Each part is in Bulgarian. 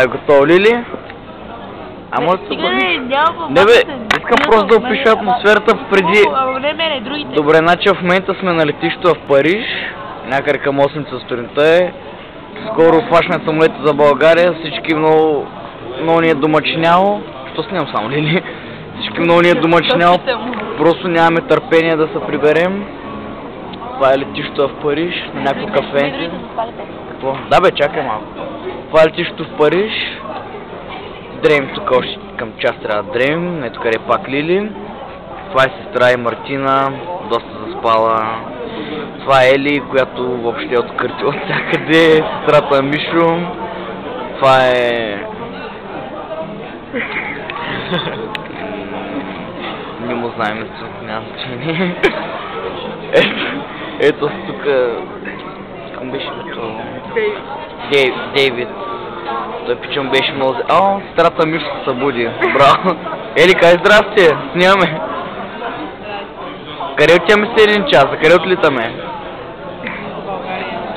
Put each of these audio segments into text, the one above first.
Готов ли? Ама не бе, искам просто да опиша атмосферата преди... Добре, значи в момента сме на летището в Париж, някъде към 8 сутринта е. Скоро флашнат самолета за България, всички много ни е домачиняло. Що снимам само, Лили? Всички много ни е домачиняло, просто нямаме търпение да се приберем. Това е летището в Париж, на някакво кафенце. Какво? Да бе, чакай малко. Това е летището в Париж. Дрейм тук още към час трябва да дрейм. Ето къде е пак Лили. Това е сестра и Мартина, доста заспала. Това е Ели, която въобще е откъртила от всякъде. Сестрата Мишо. Това е... Не му знаем место, няма значение. Ето тук... Ком беше като... Дейвид. Той пичъм беше много... О, сестрата Мишо се събуди. Браво. Ели, кай здрасти, снимаме. Къде отиваме след един час? За къде отлитаме?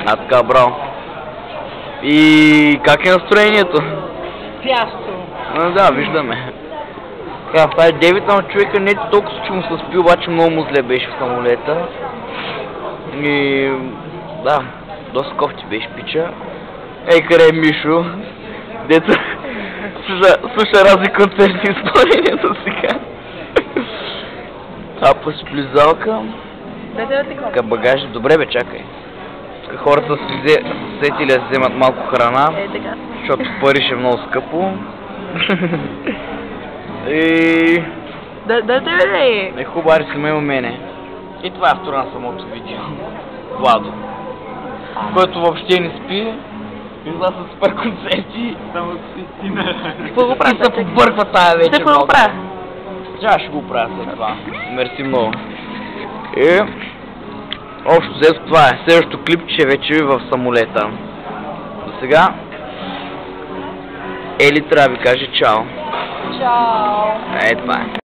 А така, браво. И как е настроението? Пясто. Да, виждаме. Така, това е Дейвид, но човека не толкова че му се спи, обаче много му зле беше в самолета. И... да, доста кофти беше пича. Ей, къде е Мишо? Дето слуша разни концертни изпълненията сега. Това по сплизалка. Така багажи. Добре бе, чакай. Хората са сетили да вземат малко храна, защото в Париж е много скъпо. И... Да те бе! Е хубари сме у мене. И това е автора на самото видео. Владо. Който въобще не спи. Излиза с супер концерти. Само с истина. Какво го правя? И се побърква тая вечер. Какво го правя? Ще го правя след това. Мерси много. И... общо взето това е. Следващото клипче вече в самолета. До сега... Ели трябва да ви каже чао. Чао! Това е.